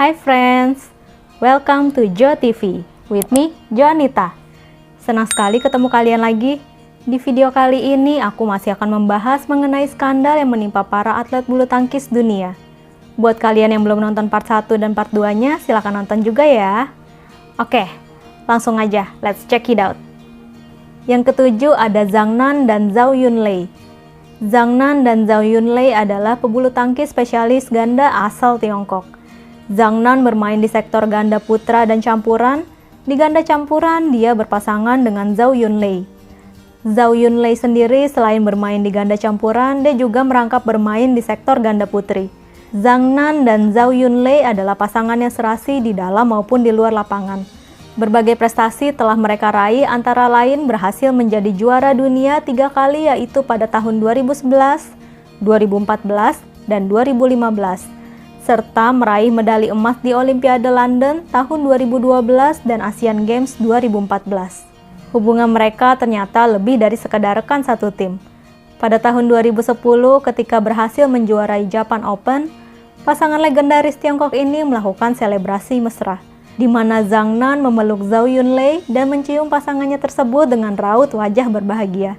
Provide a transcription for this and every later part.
Hi friends, welcome to Jo TV with me, Joanita. Senang sekali ketemu kalian lagi. Di video kali ini aku masih akan membahas mengenai skandal yang menimpa para atlet bulu tangkis dunia. Buat kalian yang belum nonton part 1 dan part 2-nya, silahkan nonton juga ya. Oke, langsung aja, let's check it out. Yang ketujuh ada Zhang Nan dan Zhao Yunlei. Zhang Nan dan Zhao Yunlei adalah pebulu tangkis spesialis ganda asal Tiongkok. Zhang Nan bermain di sektor ganda putra dan campuran. Di ganda campuran, dia berpasangan dengan Zhao Yunlei. Zhao Yunlei sendiri selain bermain di ganda campuran, dia juga merangkap bermain di sektor ganda putri. Zhang Nan dan Zhao Yunlei adalah pasangan yang serasi di dalam maupun di luar lapangan. Berbagai prestasi telah mereka raih, antara lain berhasil menjadi juara dunia 3 kali, yaitu pada tahun 2011, 2014, dan 2015. Serta meraih medali emas di Olimpiade London tahun 2012 dan Asian Games 2014. Hubungan mereka ternyata lebih dari sekedar rekan satu tim. Pada tahun 2010 ketika berhasil menjuarai Japan Open, pasangan legendaris Tiongkok ini melakukan selebrasi mesra, di mana Zhang Nan memeluk Zhao Yunlei dan mencium pasangannya tersebut dengan raut wajah berbahagia.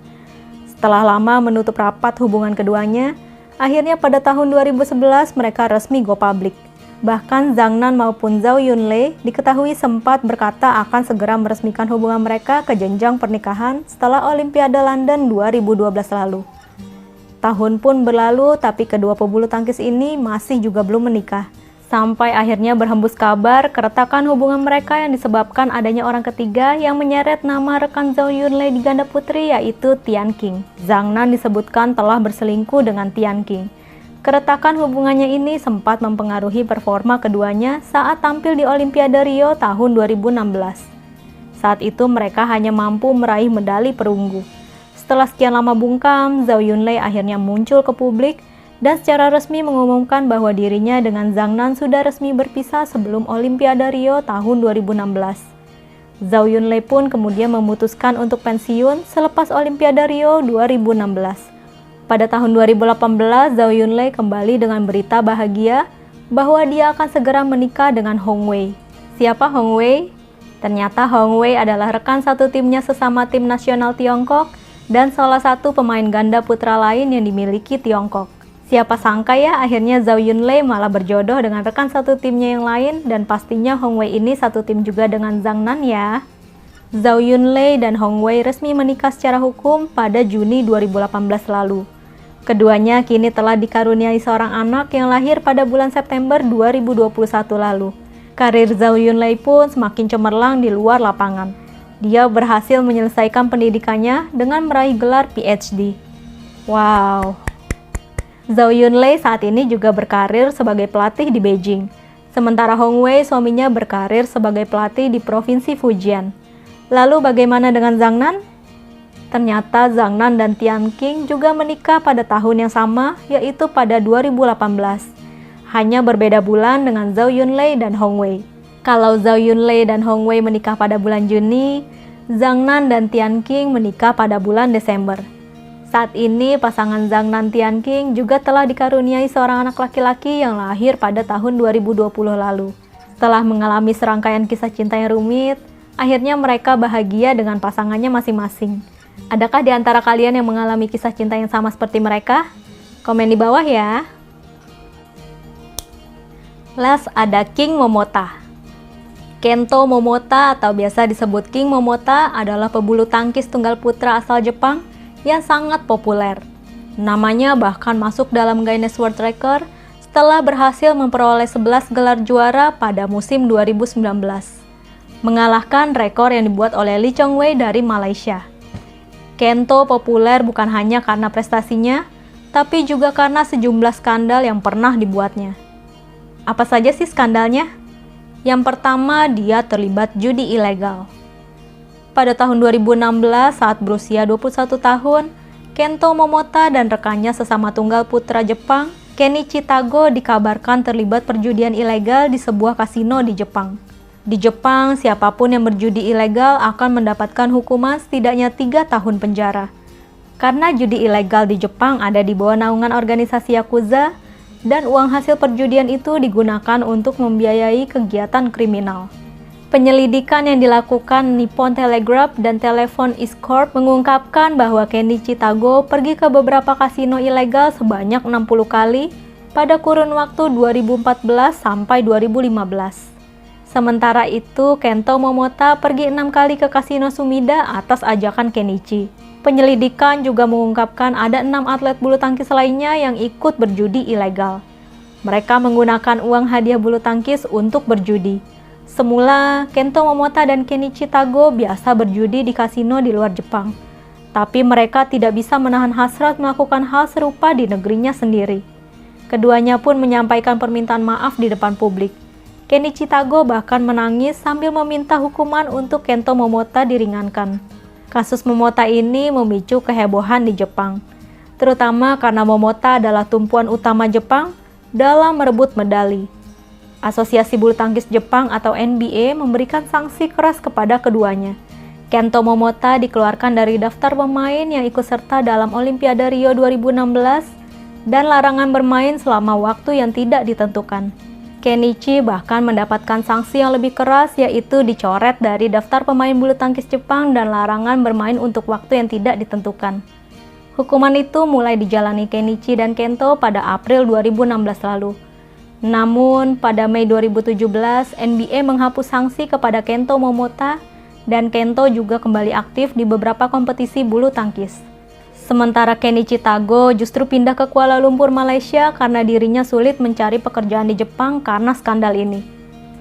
Setelah lama menutup rapat hubungan keduanya, akhirnya pada tahun 2011 mereka resmi go public. Bahkan Zhang Nan maupun Zhao Yunlei diketahui sempat berkata akan segera meresmikan hubungan mereka ke jenjang pernikahan setelah Olimpiade London 2012 lalu. Tahun pun berlalu, tapi kedua pebulu tangkis ini masih juga belum menikah. Sampai akhirnya berhembus kabar keretakan hubungan mereka yang disebabkan adanya orang ketiga yang menyeret nama rekan Zhao Yunlei di ganda putri, yaitu Tian Qing. Zhang Nan disebutkan telah berselingkuh dengan Tian Qing. Keretakan hubungannya ini sempat mempengaruhi performa keduanya saat tampil di Olimpiade Rio tahun 2016. Saat itu mereka hanya mampu meraih medali perunggu. Setelah sekian lama bungkam, Zhao Yunlei akhirnya muncul ke publik dan secara resmi mengumumkan bahwa dirinya dengan Zhang Nan sudah resmi berpisah sebelum Olimpiade Rio tahun 2016. Zhao Yunlei pun kemudian memutuskan untuk pensiun selepas Olimpiade Rio 2016. Pada tahun 2018, Zhao Yunlei kembali dengan berita bahagia bahwa dia akan segera menikah dengan Hong Wei. Siapa Hong Wei? Ternyata Hong Wei adalah rekan satu timnya sesama tim nasional Tiongkok dan salah satu pemain ganda putra lain yang dimiliki Tiongkok. Siapa sangka ya, akhirnya Zhao Yunlei malah berjodoh dengan rekan satu timnya yang lain, dan pastinya Hong Wei ini satu tim juga dengan Zhang Nan ya. Zhao Yunlei dan Hong Wei resmi menikah secara hukum pada Juni 2018 lalu. Keduanya kini telah dikaruniai seorang anak yang lahir pada bulan September 2021 lalu. Karir Zhao Yunlei pun semakin cemerlang di luar lapangan. Dia berhasil menyelesaikan pendidikannya dengan meraih gelar PhD. Wow! Zhao Yunlei saat ini juga berkarir sebagai pelatih di Beijing. Sementara Hong Wei, suaminya, berkarir sebagai pelatih di Provinsi Fujian. Lalu bagaimana dengan Zhang Nan? Ternyata Zhang Nan dan Tian Qing juga menikah pada tahun yang sama, yaitu pada 2018. Hanya berbeda bulan dengan Zhao Yunlei dan Hong Wei. Kalau Zhao Yunlei dan Hong Wei menikah pada bulan Juni, Zhang Nan dan Tian Qing menikah pada bulan Desember. Saat ini pasangan Zhang Nan Tian Qing juga telah dikaruniai seorang anak laki-laki yang lahir pada tahun 2020 lalu. Setelah mengalami serangkaian kisah cinta yang rumit, akhirnya mereka bahagia dengan pasangannya masing-masing. Adakah di antara kalian yang mengalami kisah cinta yang sama seperti mereka? Komen di bawah ya. Last ada King Momota. Kento Momota atau biasa disebut King Momota adalah pebulu tangkis tunggal putra asal Jepang yang sangat populer. Namanya bahkan masuk dalam Guinness World Record setelah berhasil memperoleh 11 gelar juara pada musim 2019. Mengalahkan rekor yang dibuat oleh Lee Chong Wei dari Malaysia. Kento populer bukan hanya karena prestasinya, tapi juga karena sejumlah skandal yang pernah dibuatnya. Apa saja sih skandalnya? Yang pertama, dia terlibat judi ilegal. Pada tahun 2016, saat berusia 21 tahun, Kento Momota dan rekannya sesama tunggal putra Jepang, Kenichi Tago, dikabarkan terlibat perjudian ilegal di sebuah kasino di Jepang. Di Jepang, siapapun yang berjudi ilegal akan mendapatkan hukuman setidaknya 3 tahun penjara. Karena judi ilegal di Jepang ada di bawah naungan organisasi Yakuza, dan uang hasil perjudian itu digunakan untuk membiayai kegiatan kriminal. Penyelidikan yang dilakukan Nippon Telegraph dan Telephone East Corp mengungkapkan bahwa Kenichi Tago pergi ke beberapa kasino ilegal sebanyak 60 kali pada kurun waktu 2014 sampai 2015. Sementara itu, Kento Momota pergi 6 kali ke kasino Sumida atas ajakan Kenichi. Penyelidikan juga mengungkapkan ada 6 atlet bulu tangkis lainnya yang ikut berjudi ilegal. Mereka menggunakan uang hadiah bulu tangkis untuk berjudi. Semula, Kento Momota dan Kenichi Tago biasa berjudi di kasino di luar Jepang. Tapi mereka tidak bisa menahan hasrat melakukan hal serupa di negerinya sendiri. Keduanya pun menyampaikan permintaan maaf di depan publik. Kenichi Tago bahkan menangis sambil meminta hukuman untuk Kento Momota diringankan. Kasus Momota ini memicu kehebohan di Jepang, terutama karena Momota adalah tumpuan utama Jepang dalam merebut medali. Asosiasi Bulu Tangkis Jepang atau NBA memberikan sanksi keras kepada keduanya. Kento Momota dikeluarkan dari daftar pemain yang ikut serta dalam Olimpiade Rio 2016 dan larangan bermain selama waktu yang tidak ditentukan. Kenichi bahkan mendapatkan sanksi yang lebih keras, yaitu dicoret dari daftar pemain bulu tangkis Jepang dan larangan bermain untuk waktu yang tidak ditentukan. Hukuman itu mulai dijalani Kenichi dan Kento pada April 2016 lalu. Namun, pada Mei 2017, NBA menghapus sanksi kepada Kento Momota dan Kento juga kembali aktif di beberapa kompetisi bulu tangkis. Sementara Kenichi Tago justru pindah ke Kuala Lumpur, Malaysia karena dirinya sulit mencari pekerjaan di Jepang karena skandal ini.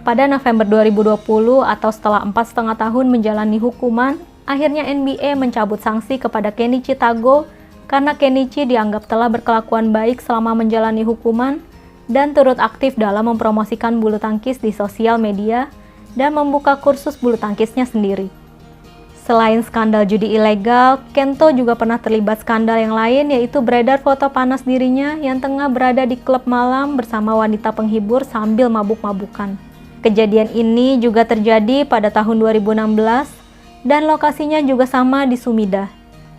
Pada November 2020 atau setelah 4,5 tahun menjalani hukuman, akhirnya NBA mencabut sanksi kepada Kenichi Tago karena Kenichi dianggap telah berkelakuan baik selama menjalani hukuman dan turut aktif dalam mempromosikan bulu tangkis di sosial media dan membuka kursus bulu tangkisnya sendiri. Selain skandal judi ilegal, Kento juga pernah terlibat skandal yang lain, yaitu beredar foto panas dirinya yang tengah berada di klub malam bersama wanita penghibur sambil mabuk-mabukan. Kejadian ini juga terjadi pada tahun 2016 dan lokasinya juga sama di Sumida.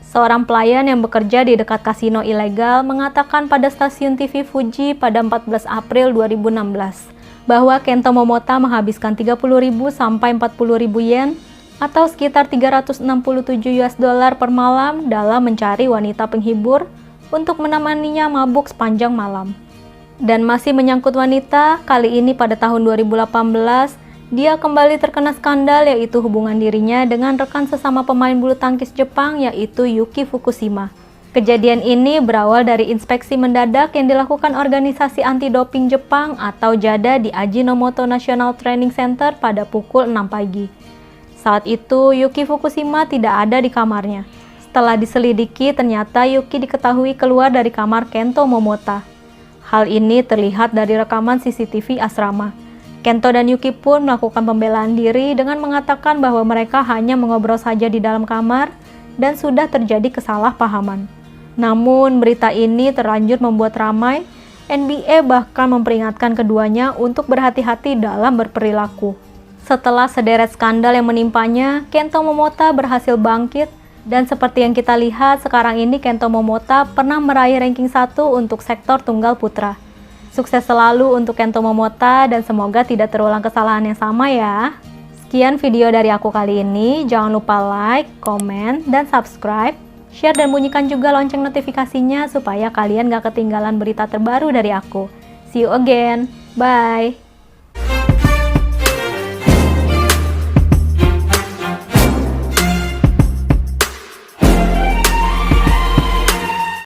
Seorang pelayan yang bekerja di dekat kasino ilegal mengatakan pada stasiun TV Fuji pada 14 April 2016 bahwa Kento Momota menghabiskan 30.000 sampai 40.000 yen atau sekitar 367 US dollar per malam dalam mencari wanita penghibur untuk menemaninya mabuk sepanjang malam. Dan masih menyangkut wanita, kali ini pada tahun 2018, dia kembali terkena skandal, yaitu hubungan dirinya dengan rekan sesama pemain bulu tangkis Jepang, yaitu Yuki Fukushima. Kejadian ini berawal dari inspeksi mendadak yang dilakukan organisasi anti-doping Jepang atau JADA di Ajinomoto National Training Center pada pukul 6 pagi. Saat itu, Yuki Fukushima tidak ada di kamarnya. Setelah diselidiki, ternyata Yuki diketahui keluar dari kamar Kento Momota. Hal ini terlihat dari rekaman CCTV asrama. Kento dan Yuki pun melakukan pembelaan diri dengan mengatakan bahwa mereka hanya mengobrol saja di dalam kamar dan sudah terjadi kesalahpahaman. Namun, berita ini terlanjur membuat ramai. NBA bahkan memperingatkan keduanya untuk berhati-hati dalam berperilaku. Setelah sederet skandal yang menimpanya, Kento Momota berhasil bangkit, dan seperti yang kita lihat sekarang ini, Kento Momota pernah meraih ranking 1 untuk sektor tunggal putra. Sukses selalu untuk Kento Momota dan semoga tidak terulang kesalahan yang sama ya. Sekian video dari aku kali ini, jangan lupa like, komen, dan subscribe, share dan bunyikan juga lonceng notifikasinya supaya kalian gak ketinggalan berita terbaru dari aku. See you again, bye!